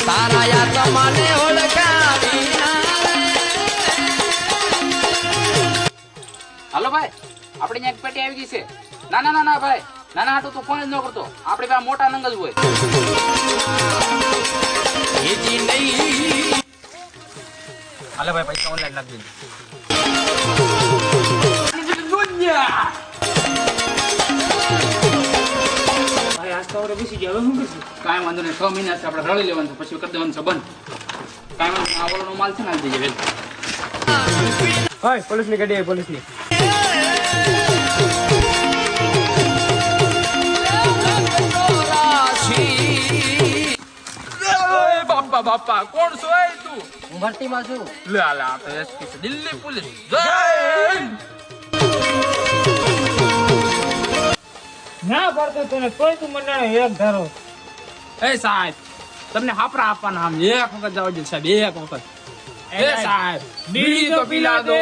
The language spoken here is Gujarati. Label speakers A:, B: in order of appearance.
A: તારા યાદ મને ઓળખાવી.
B: હાલો ભાઈ, આપણે ત્યાં એક પેટી આવી ગઈ છે. ના ના ના ના ભાઈ, નાના હાટું તો ફોન જ ન કરતો. આપણે પાસે મોટા નંગ જ હોય.
A: એજી નહીં.
B: હાલે ભાઈ, પૈસા ઓનલાઈન નાખી દેજો.
C: ભાઈ આજ તો આપણે બેસી ગયા, હવે શું કરશું?
B: કાંઈ વાંધો નહીં, 6 મહિના છે આપણે રળી લેવાનું, પછી કરી દેવાનું છે બંધ. કાંઈ વાંધો નહીં, આ ઓલાનો માલ છે ને આવી જઈએ.
C: ભાઈ પોલીસની ગાડી આવી, પોલીસની.
B: બાપા બાપા, કોણ છો એ તું?
A: હું ભરતીમાં છું.
B: લે લે, આપણે એસપી છે, દિલ્હી પોલીસ. જય
C: ના પાડતો તને, તોય તું મંડાણો એક ધારો.
B: એ સાહેબ, તમને હાપરા આપવાના આમ એક વખત જવા દે સાહેબ, એક વખત. એ સાહેબ, બીડી તો પીલા દો.